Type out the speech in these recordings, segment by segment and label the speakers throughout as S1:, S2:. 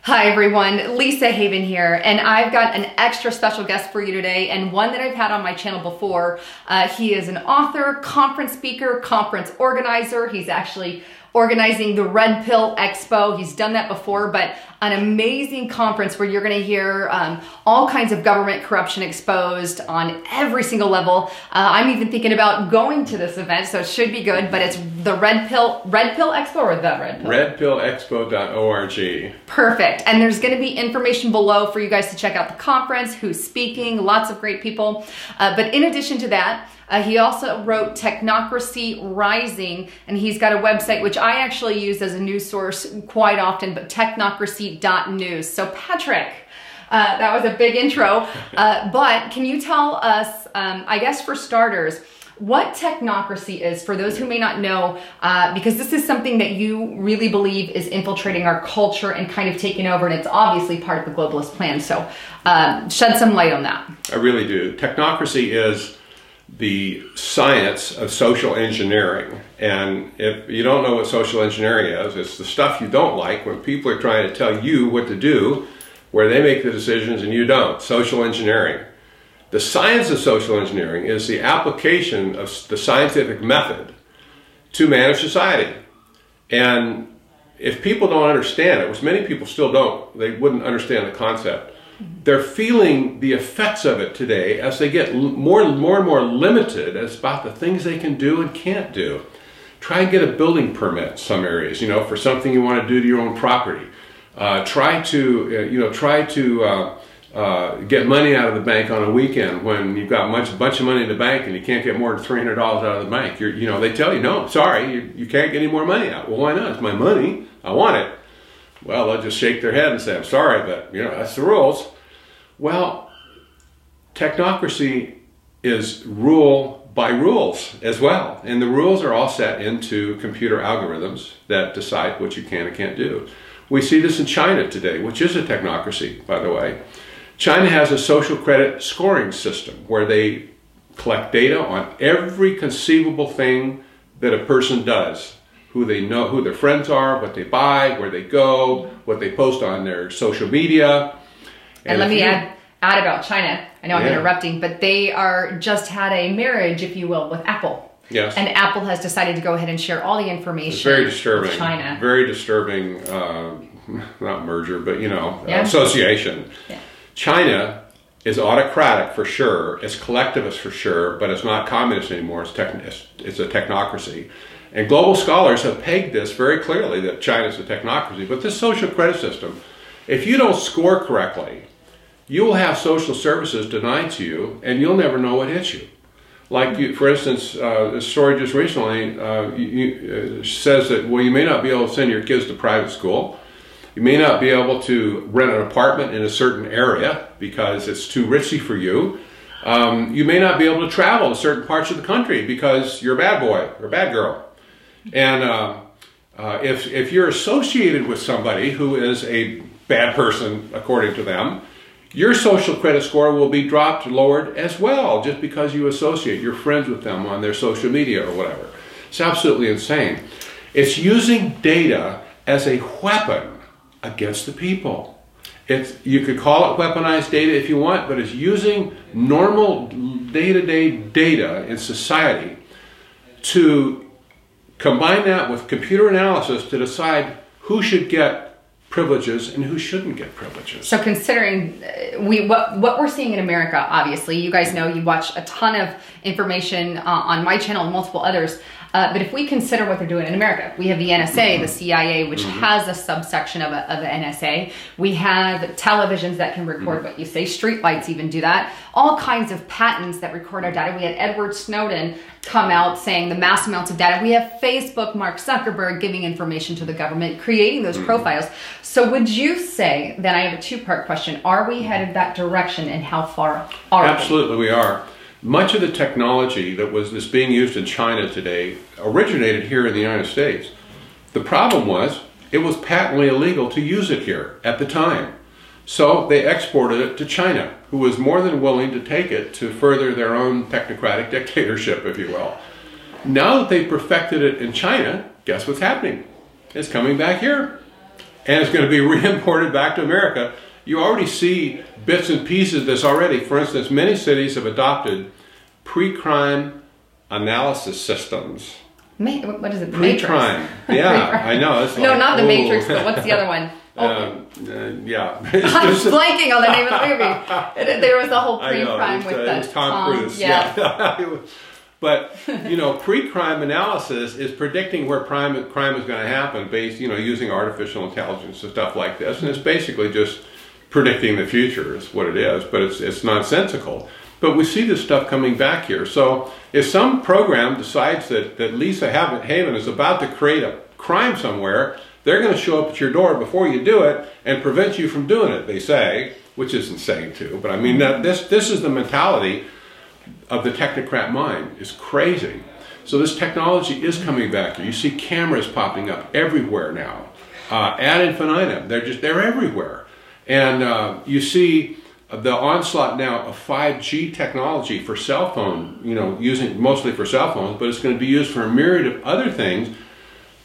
S1: Hi everyone, Lisa Haven here, and I've got an extra special guest for you today, and one that I've had on my channel before. He is an author, conference speaker, conference organizer. He's actually organizing the Red Pill Expo. He's done that before, but an amazing conference where you're gonna hear all kinds of government corruption exposed on every single level. I'm even thinking about going to this event, so it should be good, but it's the Red Pill Expo or the Red Pill?
S2: redpillexpo.org.
S1: Perfect. And there's going to be information below for you guys to check out the conference, who's speaking, lots of great people. But in addition to that, he also wrote Technocracy Rising, and he's got a website which I actually use as a news source quite often, but technocracy.news. So Patrick, that was a big intro, but can you tell us, I guess for starters, what Technocracy is for those who may not know, because this is something that you really believe is infiltrating our culture and kind of taking over, and it's obviously part of the globalist plan. So shed some light on that.
S2: I really do. Technocracy is the science of social engineering. And if you don't know what social engineering is, it's the stuff you don't like when people are trying to tell you what to do, where they make the decisions and you don't. Social engineering. The science of social engineering is the application of the scientific method to manage society. And if people don't understand it, which many people still don't, they wouldn't understand the concept. They're feeling the effects of it today as they get more and more limited as about the things they can do and can't do. Try and get a building permit in some areas, you know, for something you want to do to your own property. Try to get money out of the bank on a weekend when you've got a bunch of money in the bank and you can't get more than $300 out of the bank. They tell you, no, sorry, you can't get any more money out. Well, why not? It's my money. I want it. Well, they'll just shake their head and say, I'm sorry, but that's the rules. Well, technocracy is rule by rules as well. And the rules are all set into computer algorithms that decide what you can and can't do. We see this in China today, which is a technocracy, by the way. China has a social credit scoring system where they collect data on every conceivable thing that a person does. Who they know, who their friends are, what they buy, where they go, what they post on their social media.
S1: And let me add about China. I know I'm interrupting, but they just had a marriage, if you will, with Apple.
S2: Yes.
S1: And Apple has decided to go ahead and share all the information.
S2: It's very disturbing.
S1: With China.
S2: Very disturbing, not merger, but association. Yeah. China is autocratic for sure, it's collectivist for sure, but it's not communist anymore, it's a technocracy. And global scholars have pegged this very clearly, that China is a technocracy. But this social credit system, if you don't score correctly, you will have social services denied to you, and you'll never know what hits you. Like, for instance, a story just recently says that, well, you may not be able to send your kids to private school. You may not be able to rent an apartment in a certain area because it's too risky for you. You may not be able to travel to certain parts of the country because you're a bad boy or a bad girl. And if you're associated with somebody who is a bad person, according to them, your social credit score will be lowered as well, just because you associate, you're friends with them on their social media or whatever. It's absolutely insane. It's using data as a weapon against the people. You could call it weaponized data if you want, but it's using normal day-to-day data in society to combine that with computer analysis to decide who should get privileges and who shouldn't get privileges.
S1: So considering what we're seeing in America, obviously, you guys know, you watch a ton of information on my channel and multiple others, but if we consider what they're doing in America, we have the NSA, the CIA, which has a subsection of the NSA. We have televisions that can record what you say. Streetlights even do that. All kinds of patents that record our data. We had Edward Snowden come out saying the mass amounts of data. We have Facebook, Mark Zuckerberg giving information to the government, creating those profiles. So would you say, then I have a two-part question, are we headed that direction, and how far are we?
S2: Absolutely we are. Much of the technology that's being used in China today originated here in the United States. The problem was it was patently illegal to use it here at the time. So they exported it to China, who was more than willing to take it to further their own technocratic dictatorship, if you will. Now that they've perfected it in China, guess what's happening? It's coming back here. and it's going to be re-imported back to America. You already see bits and pieces of this already. For instance, many cities have adopted pre-crime analysis systems.
S1: What is it?
S2: Pre-crime. Yeah, I know. It's
S1: no,
S2: like,
S1: not the Matrix, but what's the other one?
S2: Yeah.
S1: I'm blanking on the name of the movie. There was the whole pre-crime with
S2: it was Tom Cruise. Yeah. But, you know, pre-crime analysis is predicting where crime is going to happen based, you know, using artificial intelligence and stuff like this. And it's basically just predicting the future is what it is, but it's nonsensical. But we see this stuff coming back here. So if some program decides that Lisa Haven is about to create a crime somewhere, they're going to show up at your door before you do it and prevent you from doing it, they say, which is insane too. But I mean, this is the mentality of the technocrat mind. It's crazy. So this technology is coming back here. You see cameras popping up everywhere now, ad infinitum. They're everywhere. And you see the onslaught now of 5G technology for cell phone, you know, using mostly for cell phones, but it's going to be used for a myriad of other things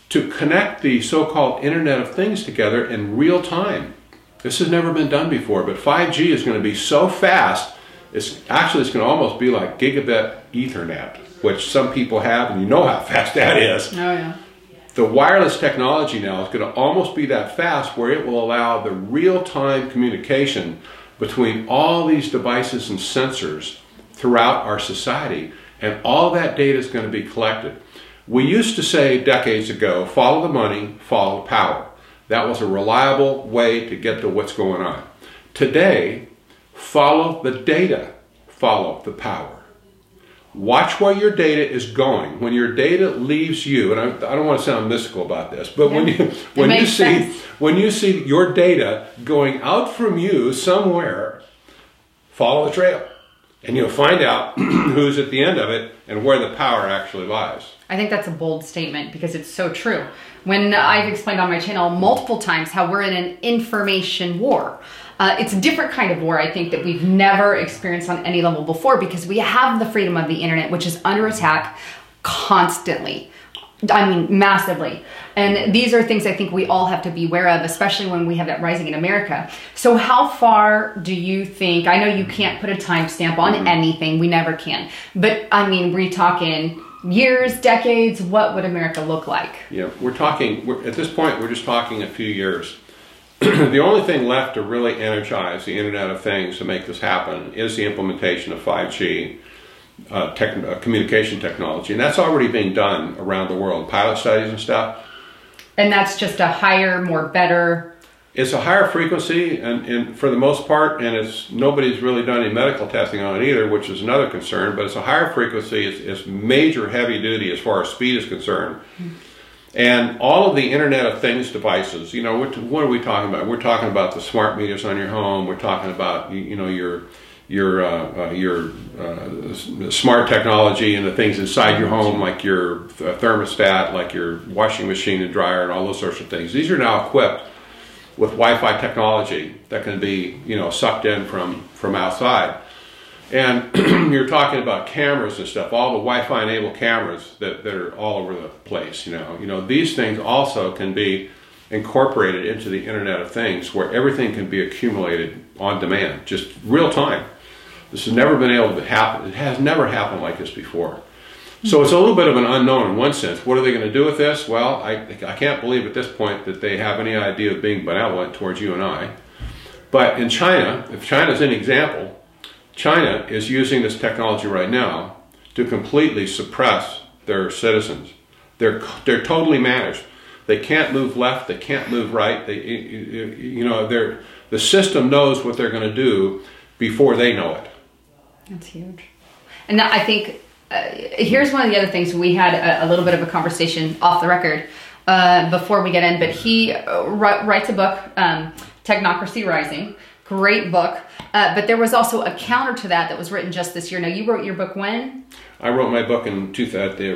S2: to connect the so-called Internet of Things together in real time. This has never been done before, but 5G is going to be so fast, it's going to almost be like gigabit Ethernet, which some people have, and you know how fast that is.
S1: Oh, yeah.
S2: The wireless technology now is going to almost be that fast where it will allow the real-time communication between all these devices and sensors throughout our society, and all that data is going to be collected. We used to say decades ago, follow the money, follow the power. That was a reliable way to get to what's going on. Today, follow the data, follow the power. Watch where your data is going. When your data leaves you, and I don't want to sound mystical about this, but
S1: yeah,
S2: when you see your data going out from you somewhere, follow the trail. And you'll find out who's at the end of it and where the power actually lies.
S1: I think that's a bold statement because it's so true. When I've explained on my channel multiple times how we're in an information war. It's a different kind of war, I think, that we've never experienced on any level before because we have the freedom of the internet, which is under attack constantly. I mean, massively. And these are things I think we all have to be aware of, especially when we have that rising in America. So how far do you think, I know you can't put a timestamp on anything, we never can, but I mean, we're talking years, decades, what would America look like?
S2: Yeah, at this point, we're just talking a few years. The only thing left to really energize the Internet of Things to make this happen is the implementation of 5G communication technology. And that's already being done around the world, pilot studies and stuff.
S1: And that's just a higher, more better...
S2: It's a higher frequency and for the most part, and nobody's really done any medical testing on it either, which is another concern, but it's a higher frequency, it's major heavy duty as far as speed is concerned. And all of the Internet of Things devices, you know, what are we talking about? We're talking about the smart meters on your home. We're talking about, you know, your smart technology and the things inside your home, like your thermostat, like your washing machine and dryer, and all those sorts of things. These are now equipped with Wi-Fi technology that can be, you know, sucked in from outside. And you're talking about cameras and stuff, all the Wi-Fi enabled cameras that are all over the place, you know. These things also can be incorporated into the Internet of Things where everything can be accumulated on demand, just real time. This has never been able to happen. It has never happened like this before. So it's a little bit of an unknown in one sense. What are they going to do with this? Well, I can't believe at this point that they have any idea of being benevolent towards you and I. But in China, if China's an example, China is using this technology right now to completely suppress their citizens. They're totally managed. They can't move left. They can't move right. The system knows what they're going to do before they know it.
S1: That's huge. And I think here's one of the other things. We had a little bit of a conversation off the record before we get in, but he writes a book, Technocracy Rising. Great book. But there was also a counter to that was written just this year. Now, you wrote your book when?
S2: I wrote my book in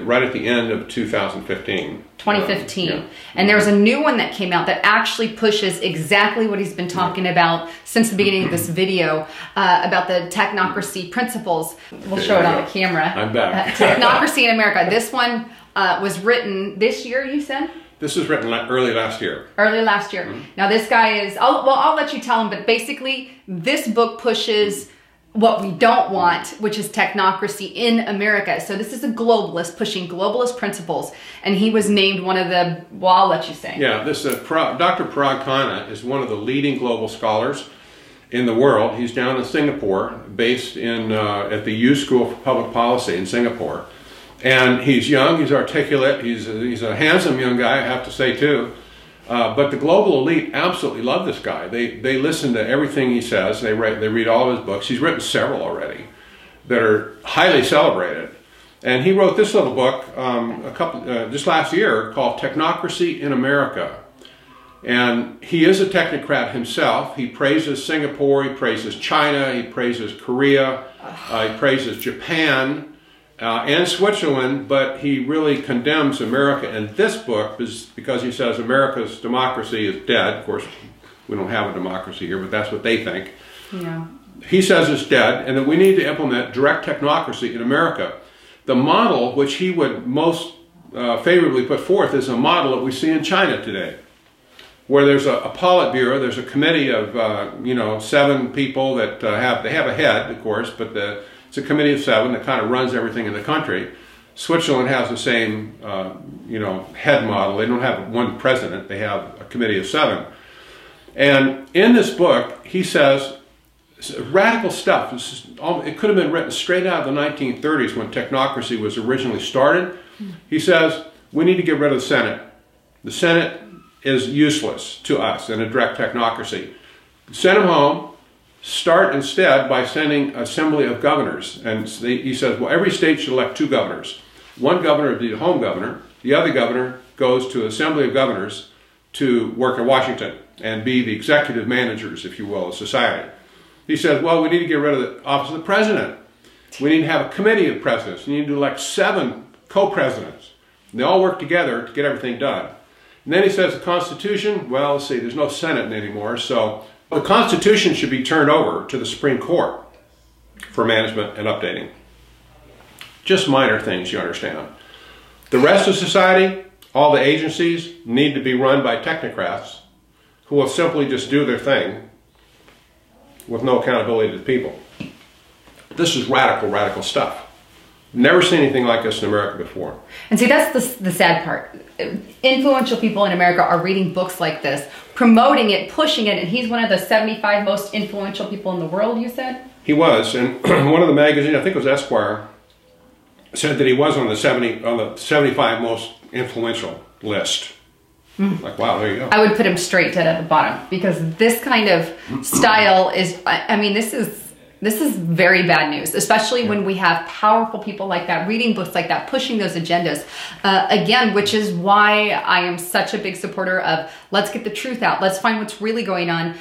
S2: right at the end of 2015.
S1: 2015.
S2: Yeah.
S1: And there's a new one that came out that actually pushes exactly what he's been talking about since the beginning of this video, about the technocracy principles. We'll show it on the camera.
S2: I'm back.
S1: Technocracy in America. This one was written this year, you said?
S2: This was written early last year.
S1: Early last year.
S2: Mm-hmm.
S1: Now this guy is, I'll let you tell him, but basically this book pushes what we don't want, which is technocracy in America. So this is a globalist pushing globalist principles, and he was named one of the, well, I'll let you say.
S2: Yeah, this Dr. Parag Khanna is one of the leading global scholars in the world. He's down in Singapore, based in at the U School for Public Policy in Singapore. And he's young, he's articulate, he's a handsome young guy, I have to say too. But the global elite absolutely love this guy. They listen to everything he says. They read all of his books. He's written several already that are highly celebrated. And he wrote this little book just last year called Technocracy in America. And he is a technocrat himself. He praises Singapore, he praises China, he praises Korea, he praises Japan, and Switzerland, but he really condemns America in this book because he says America's democracy is dead. Of course, we don't have a democracy here, but that's what they think.
S1: Yeah.
S2: He says it's dead, and that we need to implement direct technocracy in America. The model which he would most favorably put forth is a model that we see in China today, where there's a Politburo, there's a committee of 7 people that have a head, of course, but it's a committee of 7 that kind of runs everything in the country. Switzerland has the same, head model. They don't have one president. They have a committee of 7. And in this book, he says radical stuff. It could have been written straight out of the 1930s when technocracy was originally started. He says, we need to get rid of the Senate. The Senate is useless to us in a direct technocracy. Send them home. Start instead by sending an assembly of governors. And he says, well, every state should elect 2 governors. One governor would be the home governor. The other governor goes to an assembly of governors to work in Washington and be the executive managers, if you will, of society. He says, well, we need to get rid of the office of the president. We need to have a committee of presidents. We need to elect 7 co-presidents. And they all work together to get everything done. And then he says the Constitution, well, let's see, there's no Senate anymore, so the Constitution should be turned over to the Supreme Court for management and updating. Just minor things, you understand. The rest of society, all the agencies, need to be run by technocrats who will simply just do their thing with no accountability to the people. This is radical, radical stuff. Never seen anything like this in America before.
S1: And see, that's the sad part. Influential people in America are reading books like this, promoting it, pushing it, and he's one of the 75 most influential people in the world, you said?
S2: He was, and one of the magazines, I think it was Esquire, said that he was on the 75 most influential list. Like, wow, there you go.
S1: I would put him straight dead at the bottom, because this kind of style is, I mean, this is very bad news, especially when we have powerful people like that, reading books like that, pushing those agendas. Again, which is why I am such a big supporter of let's get the truth out. Let's find what's really going on.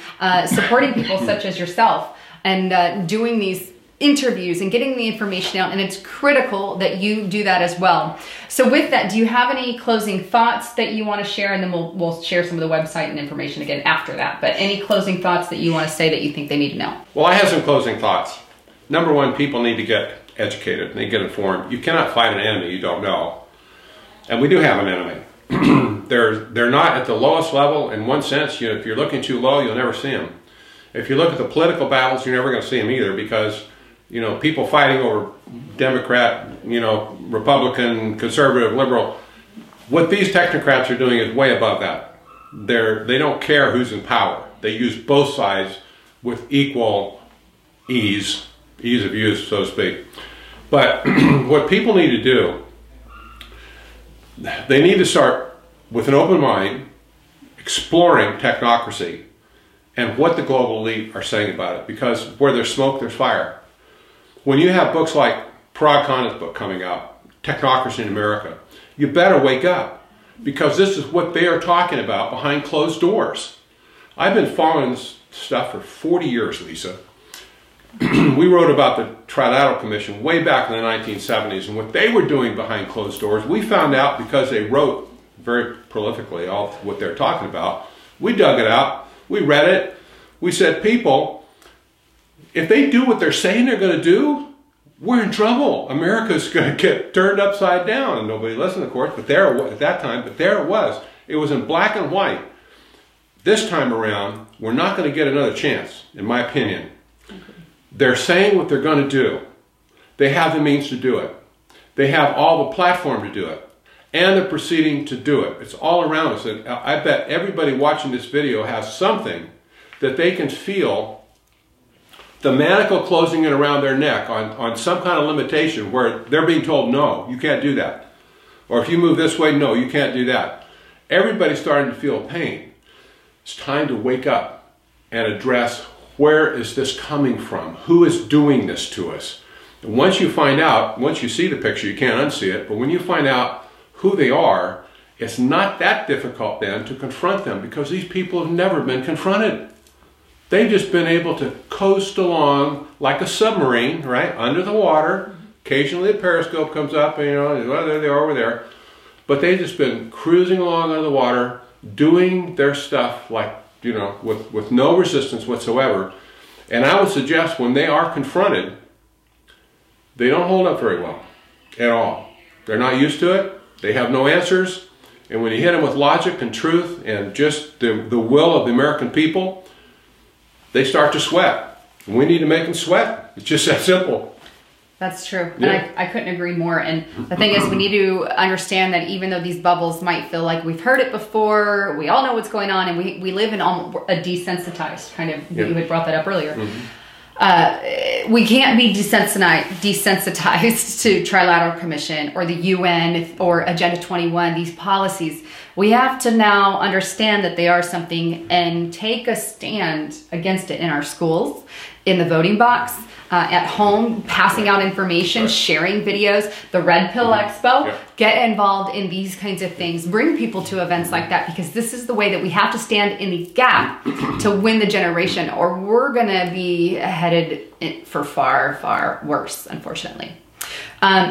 S1: Supporting people such as yourself and doing these interviews and getting the information out. And it's critical that you do that as well. So with that, do you have any closing thoughts that you want to share? And then we'll share some of the website and information again after that. But any closing thoughts that you want to say that you think they need to know?
S2: Well, I have some closing thoughts. Number one, people need to get educated and they get informed. You cannot fight an enemy you don't know. And we do have an enemy. They're not at the lowest level in one sense. If you're looking too low, you'll never see them. If you look at the political battles, you're never going to see them either, because people fighting over Democrat, Republican, conservative, liberal. What these technocrats are doing is way above that. They don't care who's in power. They use both sides with equal ease of use, so to speak. But what people need to do, they need to start with an open mind, exploring technocracy and what the global elite are saying about it. Because where there's smoke, there's fire. When you have books like Parag Khanna's book coming out, Technocracy in America, you better wake up, because this is what they are talking about behind closed doors. I've been following this stuff for 40 years, Lisa. We wrote about the Trilateral Commission way back in the 1970s, and what they were doing behind closed doors, we found out because they wrote very prolifically all what they're talking about. We dug it out, we read it, we said, people, if they do what they're saying they're going to do, we're in trouble. America's going to get turned upside down. And nobody listened, of course, but there at that time, but there it was. It was in black and white. This time around, we're not going to get another chance, in my opinion. They're saying what they're going to do. They have the means to do it. They have all the platform to do it. And they're proceeding to do it. It's all around us. And I bet everybody watching this video has something that they can feel the manacle closing in around their neck on some kind of limitation where they're being told, no, you can't do that. Or if you move this way, no, you can't do that. Everybody's starting to feel pain. It's time to wake up and address, where is this coming from? Who is doing this to us? And once you find out, once you see the picture, you can't unsee it, but when you find out who they are, it's not that difficult then to confront them, because these people have never been confronted. They've just been able to coast along like a submarine, right, under the water. Occasionally a periscope comes up and, you know, well, there they are over there. But they've just been cruising along under the water, doing their stuff like, you know, with no resistance whatsoever. And I would suggest when they are confronted, they don't hold up very well at all. They're not used to it. They have no answers. And when you hit them with logic and truth and just the will of the American people, they start to sweat. And we need to make them sweat. It's just that simple.
S1: That's true.
S2: Yeah.
S1: And I couldn't agree more. And the thing is, we need to understand that even though these bubbles might feel like we've heard it before, we all know what's going on, and we live in a desensitized kind of,
S2: yeah.
S1: You had brought that up earlier. We can't be desensitized to Trilateral Commission or the UN or Agenda 21, these policies. We have to now understand that they are something and take a stand against it in our schools, in the voting box, at home, passing out information, right. Sharing videos, the Red Pill Expo.
S2: Yeah.
S1: Get involved in these kinds of things. Bring people to events like that, because this is the way that we have to stand in the gap to win the generation, or we're going to be headed for far, far worse, unfortunately.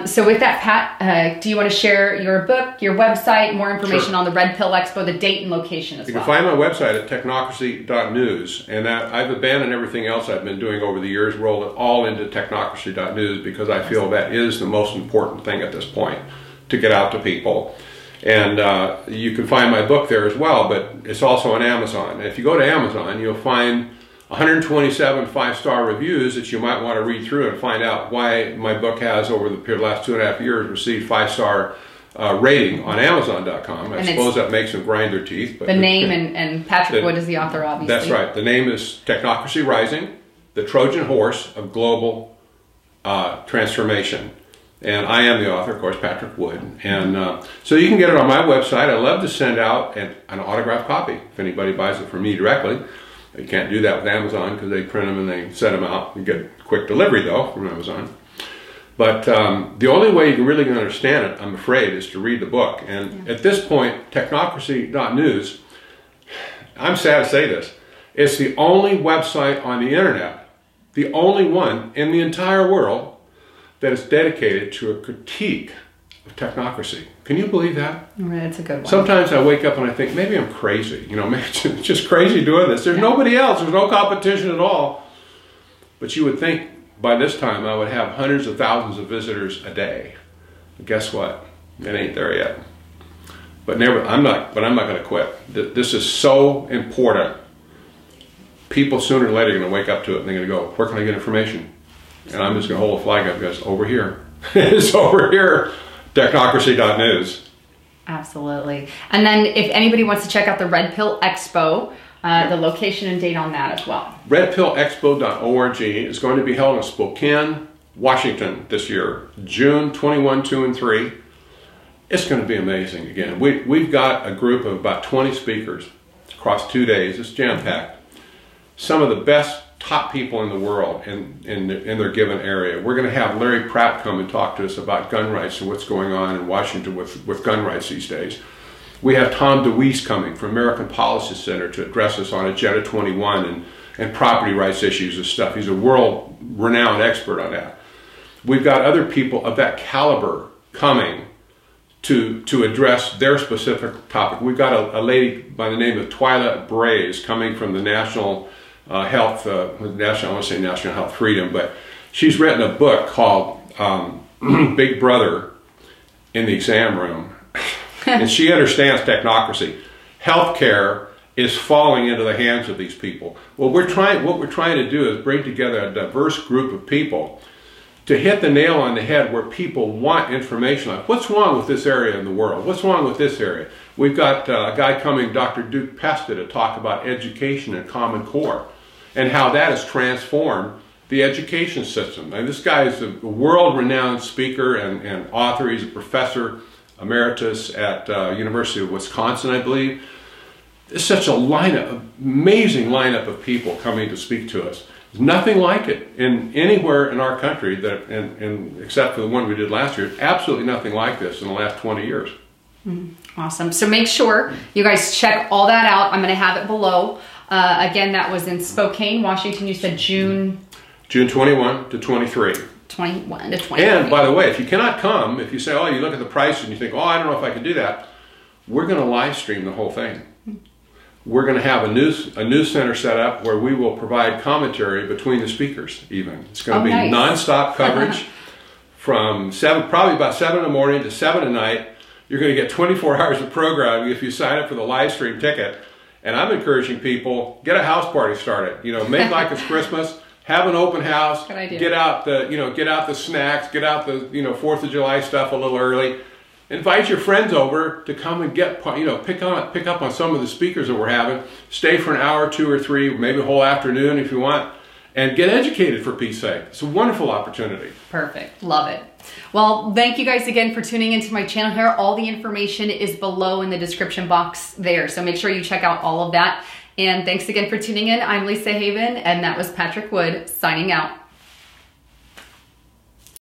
S1: So with that, Pat, do you want to share your book, your website, more information
S2: Sure.
S1: on the Red Pill Expo, the date and location as well?
S2: You can find my website at technocracy.news, and I've abandoned everything else I've been doing over the years, rolled it all into technocracy.news, because I feel that is the most important thing at this point, to get out to people. And you can find my book there as well, but it's also on Amazon. And if you go to Amazon, you'll find 127 five-star reviews that you might want to read through and find out why my book has, over the last 2.5 years, received 5-star rating on Amazon.com. I suppose that makes them grind their teeth. But
S1: the name, and Patrick Wood is the author, obviously.
S2: That's right. The name is Technocracy Rising, the Trojan Horse of Global Transformation. And I am the author, of course, Patrick Wood. And so you can get it on my website. I love to send out an autographed copy if anybody buys it from me directly. You can't do that with Amazon, because they print them and they set them out. You get quick delivery, though, from Amazon. But the only way you can really understand it, I'm afraid, is to read the book. And at this point, technocracy.news, I'm sad to say this, it's the only website on the internet, the only one in the entire world, that is dedicated to a critique of technocracy. Can you believe that?
S1: That's a good one.
S2: Sometimes I wake up and I think, maybe I'm crazy. You know, maybe it's just crazy doing this. There's nobody else. There's no competition at all. But you would think by this time I would have hundreds of thousands of visitors a day. But guess what? It ain't there yet. But I'm not going to quit. This is so important. People sooner or later are going to wake up to it and they're going to go, where can I get information? And I'm just going to hold a flag up, because over here. It's over here. Technocracy.news.
S1: Absolutely. And then if anybody wants to check out the Red Pill Expo, the location and date on that as well.
S2: redpillexpo.org is going to be held in Spokane, Washington this year, June 21, 2, and 3. It's going to be amazing again. We've got a group of about 20 speakers across 2 days. It's jam-packed. Some of the best top people in the world in their given area. We're going to have Larry Pratt come and talk to us about gun rights and what's going on in Washington with gun rights these days. We have Tom DeWeese coming from American Policy Center to address us on Agenda 21 and property rights issues and stuff. He's a world-renowned expert on that. We've got other people of that caliber coming to address their specific topic. We've got a lady by the name of Twyla Braze coming from the National Health, I want to say National Health Freedom, but she's written a book called Big Brother in the Exam Room. And she understands technocracy. Healthcare is falling into the hands of these people. Well, what we're trying to do is bring together a diverse group of people to hit the nail on the head where people want information like, what's wrong with this area in the world? What's wrong with this area? We've got a guy coming, Dr. Duke Pesta, to talk about education and Common Core and how that has transformed the education system. And this guy is a world-renowned speaker and author. He's a professor emeritus at University of Wisconsin, I believe. It's such a lineup, amazing lineup of people coming to speak to us. There's nothing like it in anywhere in our country, that, and except for the one we did last year. Absolutely nothing like this in the last 20 years.
S1: Awesome. So make sure you guys check all that out. I'm going to have it below. Again, that was in Spokane, Washington. You said June
S2: 21 to 23.
S1: 21 to 23.
S2: And by the way, if you cannot come, if you say, oh, you look at the price and you think, oh, I don't know if I can do that, we're going to live stream the whole thing. We're going to have a news center set up where we will provide commentary between the speakers even. It's going to be nonstop coverage from probably about 7 in the morning to 7 at night. You're going to get 24 hours of programming if you sign up for the live stream ticket. And I'm encouraging people, get a house party started. You know, make like it's Christmas, have an open house, get out the snacks, get out the 4th of July stuff a little early. Invite your friends over to come and get, pick up on some of the speakers that we're having. Stay for an hour, 2 or 3, maybe a whole afternoon if you want, and get educated for peace sake. It's a wonderful opportunity.
S1: Perfect. Love it. Well, thank you guys again for tuning into my channel here. All the information is below in the description box there, so make sure you check out all of that. And thanks again for tuning in. I'm Lisa Haven, and that was Patrick Wood signing out.